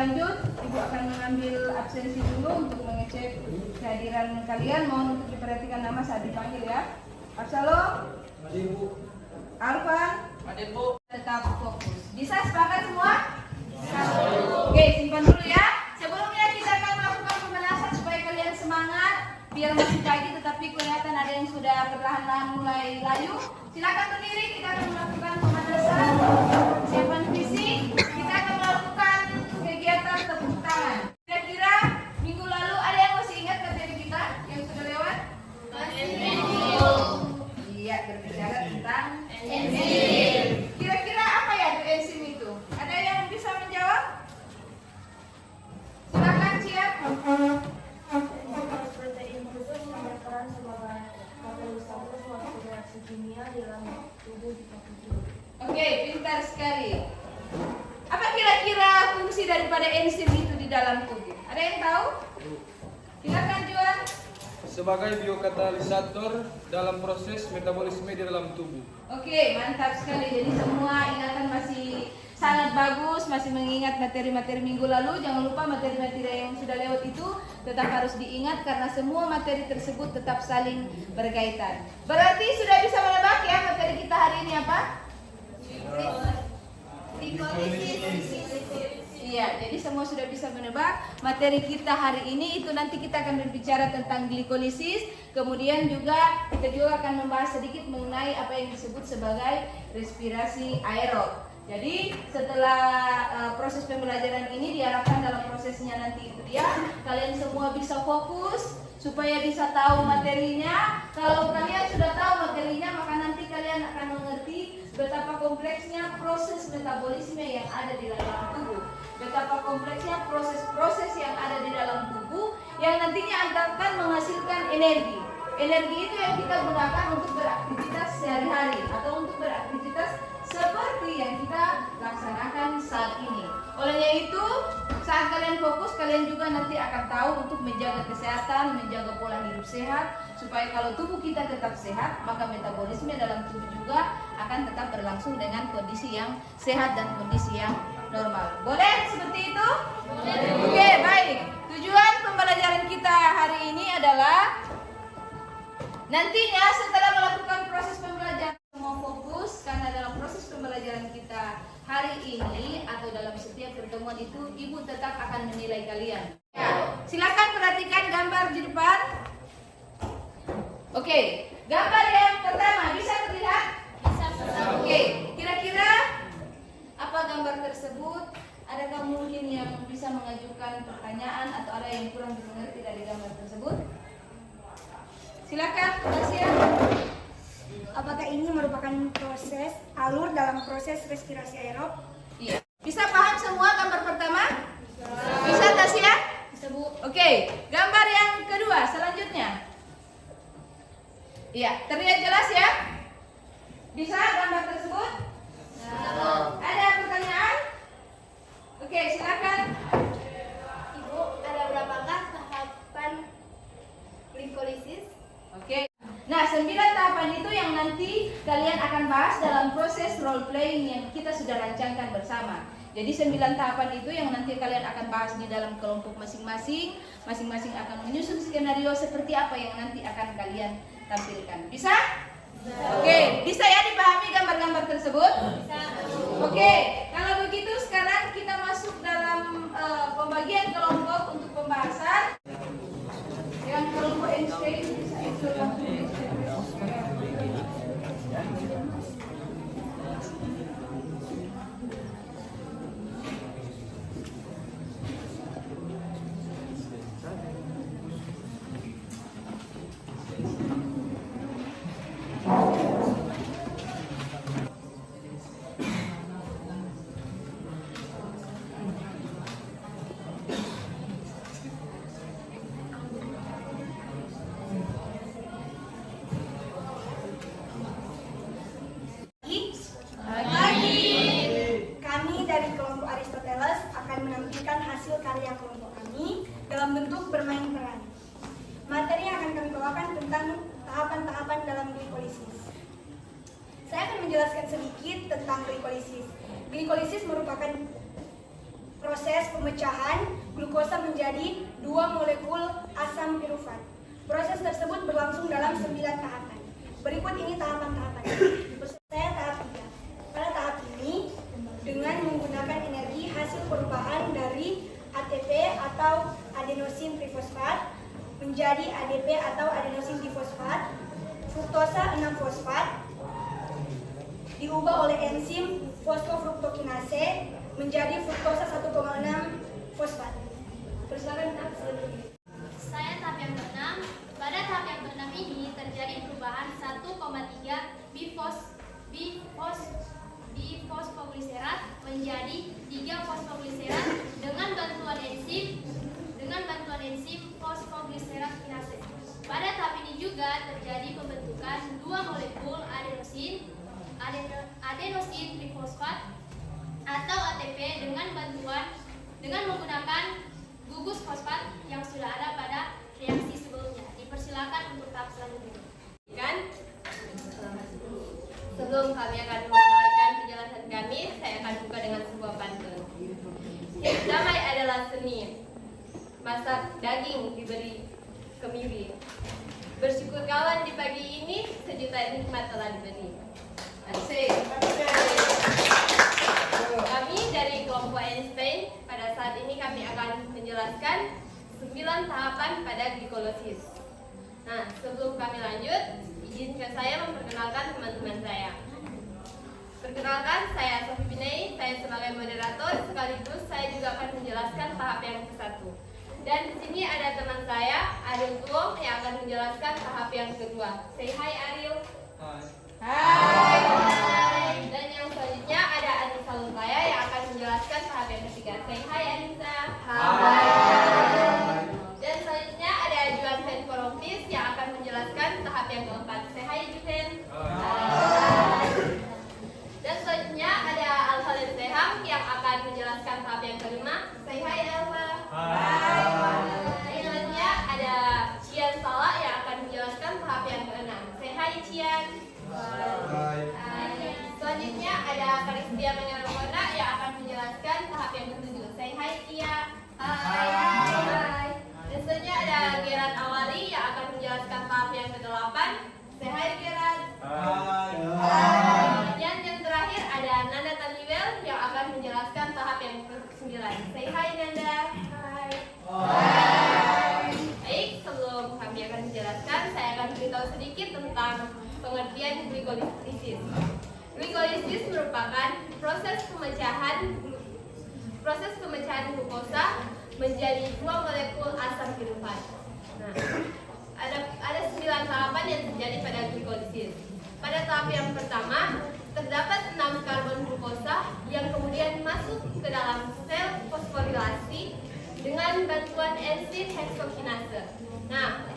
lanjut, Ibu akan mengambil absensi dulu untuk mengecek kehadiran kalian. Mohon untuk diperhatikan nama saat dipanggil ya. Absalom, Hadir Bu. Alvan, Hadir Bu. tetap fokus. Bisa sepakat semua? Oke, simpan dulu ya. Sebelumnya kita akan melakukan pemanasan supaya kalian semangat. Biar masih pagi tetapi kelihatan ada yang sudah perlahan-lahan mulai layu. Silakan berdiri, kita akan melakukan pemanasan. Siapkan fisik. Kita akan melakukan kegiatan tepuk tangan. Kira-kira minggu lalu ada yang masih ingat materi kita yang sudah lewat? Iya, berbicara tentang enzim. Kira-kira apa ya itu enzim itu? Ada yang bisa menjawab? Silakan Cia. Protein khusus yang berperan sebagai katalisator suatu reaksi kimia dalam tubuh individu. Oke, pintar sekali. Apa kira-kira fungsi daripada enzim itu di dalam tubuh? Ada yang tahu? Silakan Juan. Sebagai biokatalisator dalam proses metabolisme di dalam tubuh. Oke, mantap sekali. Jadi semua ingatan masih sangat bagus, masih mengingat materi-materi minggu lalu. Jangan lupa materi-materi yang sudah lewat itu tetap harus diingat karena semua materi tersebut tetap saling berkaitan. Berarti sudah bisa menebak ya materi kita hari ini apa? Iya, jadi semua sudah bisa menebak materi kita hari ini. Itu nanti kita akan berbicara tentang glikolisis. Kemudian kita juga akan membahas sedikit mengenai apa yang disebut sebagai respirasi aerob. Jadi setelah proses pembelajaran ini diharapkan dalam prosesnya nanti itu dia kalian semua bisa fokus supaya bisa tahu materinya. Kalau kalian sudah tahu materinya maka nanti kalian akan mengerti betapa kompleksnya proses metabolisme yang ada di dalam tubuh. Betapa kompleksnya proses-proses yang ada di dalam tubuh yang nantinya akan menghasilkan energi. Energi itu yang kita gunakan untuk beraktivitas sehari-hari atau untuk beraktivitas seperti yang kita laksanakan saat ini. Olehnya itu, saat kalian fokus, kalian juga nanti akan tahu untuk menjaga kesehatan, menjaga pola hidup sehat, supaya kalau tubuh kita tetap sehat, maka metabolisme dalam tubuh juga akan tetap berlangsung dengan kondisi yang sehat dan kondisi yang normal. Boleh seperti itu? Boleh. Oke, baik. Tujuan pembelajaran kita hari ini adalah nantinya setelah melakukan proses pembelajaran semua fokus karena dalam proses pembelajaran kita hari ini atau dalam setiap pertemuan itu ibu tetap akan menilai kalian. Ya, silakan perhatikan gambar di depan. Oke, gambar yang pertama bisa terlihat? Bisa. Oke, kira-kira apa gambar tersebut? Adakah mungkin yang bisa mengajukan pertanyaan atau ada yang kurang dimengerti dari gambar tersebut? Silakan, Tasya. Apakah ini merupakan proses alur dalam proses respirasi aerob? Iya. Bisa paham semua gambar pertama? Bisa, Tasya? Bisa, Bu. Oke, gambar yang kedua selanjutnya. Iya, terlihat jelas ya? Bisa gambar tersebut? Ada pertanyaan? Oke, silakan. Ibu, ada berapakah tahapan glikolisis? Oke. Nah, 9 tahapan itu yang nanti kalian akan bahas dalam proses role playing yang kita sudah rancangkan bersama. Jadi 9 tahapan itu yang nanti kalian akan bahas di dalam kelompok masing-masing. Masing-masing akan menyusun skenario seperti apa yang nanti akan kalian tampilkan. Bisa? Oke, bisa ya dipahami gambar-gambar tersebut? Bisa. Oke, kalau begitu sekarang kita masuk dalam pembagian kelompok untuk pembahasan. Yang kelompok Einstein bisa itu langsung dalam bentuk bermain peran. Materi yang akan kami bawakan tentang tahapan-tahapan dalam glikolisis. Saya akan menjelaskan sedikit tentang glikolisis. Glikolisis merupakan proses pemecahan glukosa menjadi 2 molekul asam pirufat. Proses tersebut berlangsung dalam 9 tahapan. Berikut ini tahapan-tahapannya. Saya tahap 3. Pada tahap ini, dengan menggunakan energi hasil perubahan dari ATP atau adenosin trifosfat menjadi ADP atau adenosin difosfat, fruktosa 6-fosfat diubah oleh enzim fosfofruktokinase menjadi fruktosa 1,6 fosfat. Persilakan tahap selanjutnya. Saya tahap yang ke-6. Pada tahap yang ke-6 ini terjadi perubahan 1,3 bifosfogliserat menjadi 3 fosfogliserat dengan bantuan enzim fosfogliserat kinase. Pada tahap ini juga terjadi pembentukan 2 molekul adenosin trifosfat atau ATP dengan menggunakan gugus fosfat yang sudah ada pada reaksi sebelumnya. Dipersilakan untuk tahap selanjutnya. Sebelum kami akan memulai penjelasan kami, saya akan buka dengan sebuah pantun. Damai adalah seni, masak daging diberi kemiri. Bersyukur kawan di pagi ini, sejuta nikmat telah diberi. Asik. Kami dari kelompok Einstein, pada saat ini kami akan menjelaskan 9 tahapan pada glikolisis. Nah, sebelum kami lanjut, izinkan saya memperkenalkan teman-teman saya. Perkenalkan, saya Sofi Binei, saya sebagai moderator, sekaligus saya juga akan menjelaskan tahap yang ke-1. Dan di sini ada teman saya, Ariel Tuong, yang akan menjelaskan tahap yang kedua. Say hi, Ariel. Hai. Dan yang selanjutnya ada Anissa Lutaya yang akan menjelaskan tahap yang ketiga. Say hi, Anissa. Hai. Dan selanjutnya ada Juan Fen Korompis yang akan menjelaskan tahap yang keempat. Say hi, Juven. Hai. Dan selanjutnya ada Alfa Lentehang yang akan menjelaskan tahap yang kelima. Say hi, Alfa. Hai. Dan selanjutnya ada Cian Sala yang akan menjelaskan tahap yang keenam. Say hi, Cian. Hai. Selanjutnya ada Karistia Mengarongona yang akan menjelaskan tahap yang ketujuh. Say hi, Tia. Hai. Dan selanjutnya ada Gerard Awali yang akan menjelaskan tahap yang ke-8. Say hi, Gerard. Hai. Dan yang terakhir ada Nanda Taniwel yang akan menjelaskan tahap yang ke-9. Say hi, Nanda. Hai. Baik, sebelum kami akan menjelaskan, saya akan beritahu sedikit tentang pengertian glikolisis. Glikolisis merupakan proses pemecahan glukosa menjadi 2 molekul asam pirufat. Nah, ada 9 tahapan yang terjadi pada glikolisis. Pada tahap yang pertama, terdapat 6 karbon glukosa yang kemudian masuk ke dalam sel fosforilasi dengan bantuan enzim heksokinase. Nah,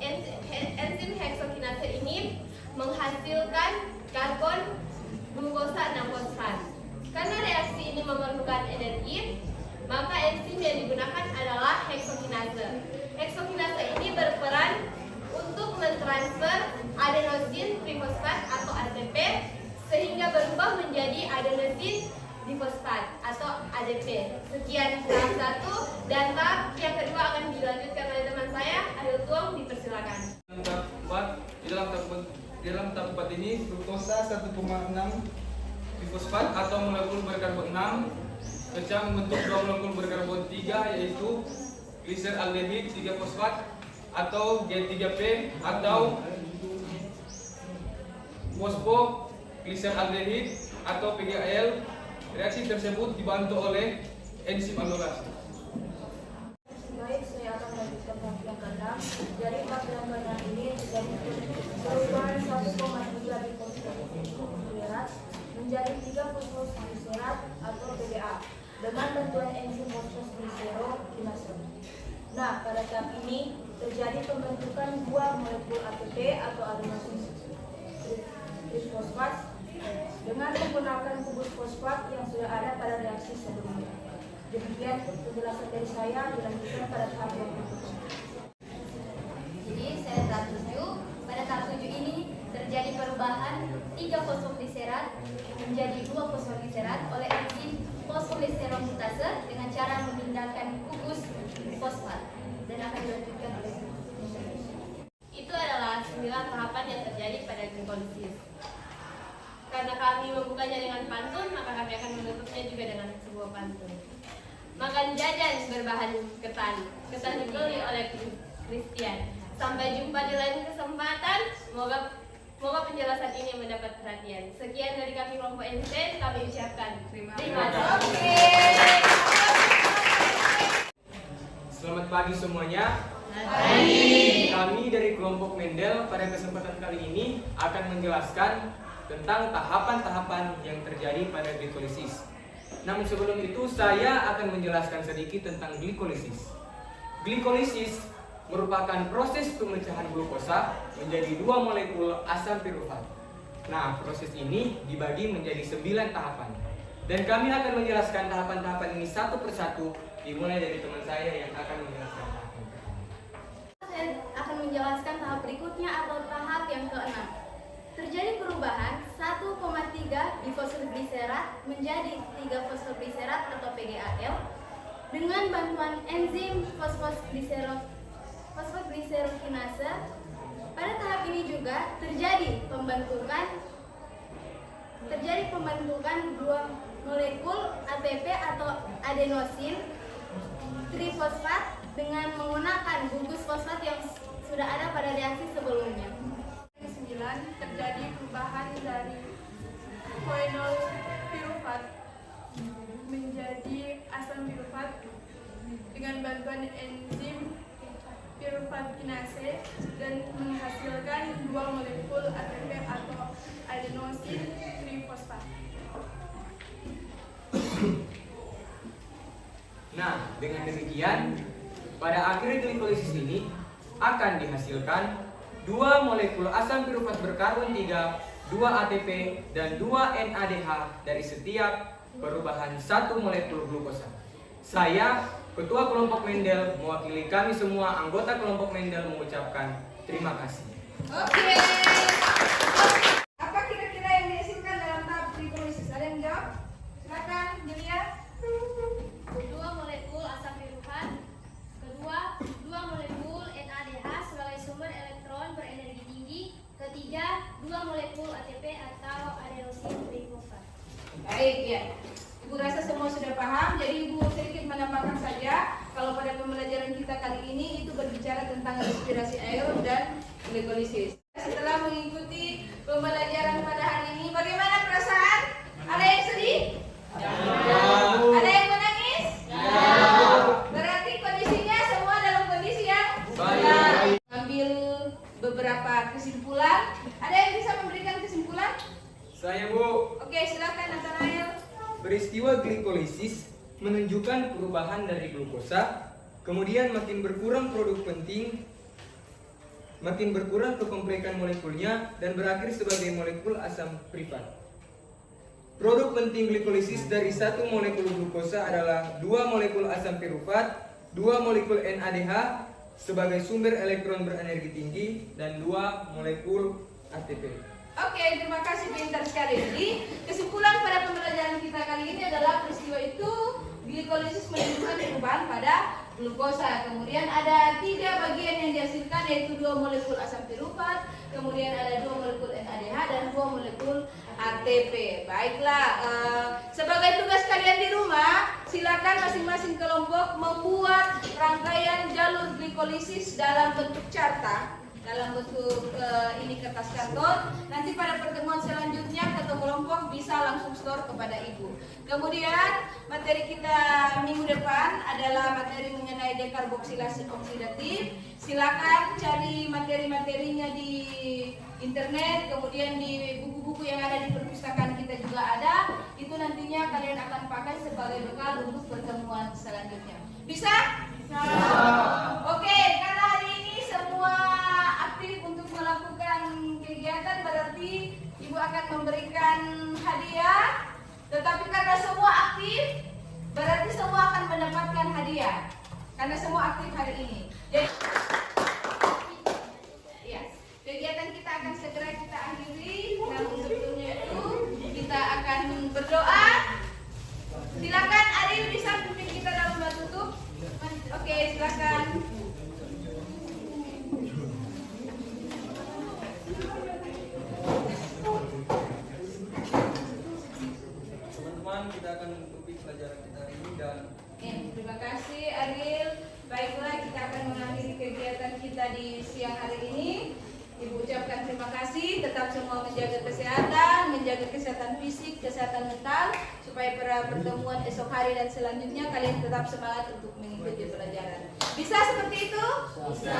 enzim heksokinase ini menghasilkan karbon glukosa 6-fosfat. Karena reaksi ini memerlukan energi, maka enzim yang digunakan adalah heksokinase. Heksokinase ini berperan untuk mentransfer adenosin trifosfat atau ATP sehingga berubah menjadi adenosin difosfat atau ADP. Sekian tahap 1 dan tahap yang kedua akan dilanjutkan oleh teman saya, Ariel Tuong, dipersilakan. Di dalam tahap 4 ini, fruktosa 1,6 difosfat atau molekul berkarbon 6 pecah membentuk 2 molekul berkarbon 3 yaitu gliseraldehid 3-fosfat atau G3P atau fosfoglyceraldehid atau PGAL. Reaksi tersebut dibantu oleh enzim amilase. Baik, saya akan melanjutkan tahap yang ke-6. Dari tahap yang ke-6 ini terjadi perubahan 1,3 bifosfoglycerat menjadi 3 fosfoglycerat atau PDA dengan bantuan enzim fosfoglycerokinase. Nah, pada tahap ini terjadi pembentukan 2 molekul ATP atau adenosin trifosfat dengan menggunakan gugus fosfat yang sudah ada pada reaksi sebelumnya. Demikian penjelasan dari saya, dilanjutkan pada tahap yang berikutnya. Jadi saya tahap 7. Pada tahap 7 ini terjadi perubahan 3 fosfoglycerat menjadi 2 fosfoglycerat oleh enzim fosfoglyceromutase dengan cara glikolisis. Karena kami membukanya dengan pantun, maka kami akan menutupnya juga dengan sebuah pantun. Makan jajan berbahan ketan, ketan dibeli oleh Christian. Sampai jumpa di lain kesempatan. Semoga penjelasan ini mendapat perhatian. Sekian dari kami kelompok NC, kami ucapkan terima kasih. Selamat pagi semuanya. Kami dari kelompok Mendel pada kesempatan kali ini akan menjelaskan tentang tahapan-tahapan yang terjadi pada glikolisis. Namun sebelum itu saya akan menjelaskan sedikit tentang glikolisis. Glikolisis merupakan proses pemecahan glukosa menjadi 2 molekul asam pirufat. Nah, proses ini dibagi menjadi 9 tahapan. Dan kami akan menjelaskan tahapan-tahapan ini satu persatu, dimulai dari teman saya yang akan menjelaskan tahapan. Saya akan menjelaskan tahap berikutnya atau tahap yang ke-6. Terjadi perubahan 1,3 difosfoglycerat menjadi 3 fosfoglycerat atau PGAL dengan bantuan enzim fosfoglycerokinase. Pada tahap ini juga terjadi pembentukan 2 molekul ATP atau adenosin trifosfat dengan menggunakan gugus fosfat yang sudah ada pada reaksi sebelumnya. 9 terjadi perubahan dari koenol pirufat menjadi asam pirufat dengan bantuan enzim pirufat kinase dan menghasilkan 2 molekul ATP atau adenosin trifosfat. Nah, dengan demikian, pada akhir glikolisis ini akan dihasilkan 2 molekul asam pirufat berkarbon 3, 2 ATP, dan 2 NADH dari setiap perubahan 1 molekul glukosa. Saya, Ketua Kelompok Mendel, mewakili kami semua anggota Kelompok Mendel mengucapkan terima kasih. Oke. Apa kira-kira yang dihasilkan dalam tahap glikolisis? Ada yang jawab? Silakan, Julia. 2 molekul asam pirufat, kedua 2 molekul NADH sebagai sumber elektron berenergi tinggi, ketiga 2 molekul ATP atau adenosin trifosfat. Baik, ya. Ibu rasa semua sudah paham, jadi Ibu sedikit menambahkan saja kalau pada pembelajaran kita kali ini itu berbicara tentang respirasi air dan glikolisis. Setelah mengikuti pembelajaran pada hari ini, bagaimana perasaan? Ada yang sedih? Ada yang menangis? Berarti kondisinya semua dalam kondisi yang baik. Ambil beberapa kesimpulan. Ada yang bisa memberikan kesimpulan? Saya, Bu. Oke, silakan Nathanael. Peristiwa glikolisis menunjukkan perubahan dari glukosa, kemudian makin berkurang produk penting, makin berkurang kekomplekan molekulnya, dan berakhir sebagai molekul asam pirufat. Produk penting glikolisis dari 1 molekul glukosa adalah 2 molekul asam pirufat, 2 molekul NADH sebagai sumber elektron berenergi tinggi, dan 2 molekul ATP. Oke, terima kasih pintar sekali. Jadi, kesimpulan pada pembelajaran kita kali ini adalah peristiwa itu glikolisis menunjukkan perubahan pada glukosa. Kemudian ada 3 bagian yang dihasilkan, yaitu 2 molekul asam pirufat, kemudian ada 2 molekul NADH dan 2 molekul ATP. Baiklah, sebagai tugas kalian di rumah, silakan masing-masing kelompok membuat rangkaian jalur glikolisis dalam bentuk carta. Dalam bentuk ini kertas karton. Nanti pada pertemuan selanjutnya ketua kelompok bisa langsung store kepada ibu. Kemudian materi kita minggu depan adalah materi mengenai dekarboksilasi oksidatif. Silakan cari materi-materinya di internet, kemudian di buku-buku yang ada di perpustakaan kita juga ada. Itu nantinya kalian akan pakai sebagai bekal untuk pertemuan selanjutnya. Bisa? Oke, karena hari ini semua aktif untuk melakukan kegiatan, berarti ibu akan memberikan hadiah. Tetapi karena semua aktif, berarti semua akan mendapatkan hadiah. Karena semua aktif hari ini. Jadi, ya, kegiatan kita akan segera kita akhiri. Namun sebelumnya itu kita akan berdoa. Silakan Ariel bisa pimpin kita dalam doa tutup. Oke, silakan. teman-teman, kita akan menutupi pelajaran kita hari ini dan Terima kasih Ariel. Baiklah, kita akan mengakhiri kegiatan kita di siang hari ini. Ibu ucapkan terima kasih. Tetap semua menjaga kesehatan fisik, kesehatan mental, supaya pada pertemuan esok hari dan selanjutnya kalian tetap semangat untuk mengikuti pelajaran. Bisa seperti itu? Bisa.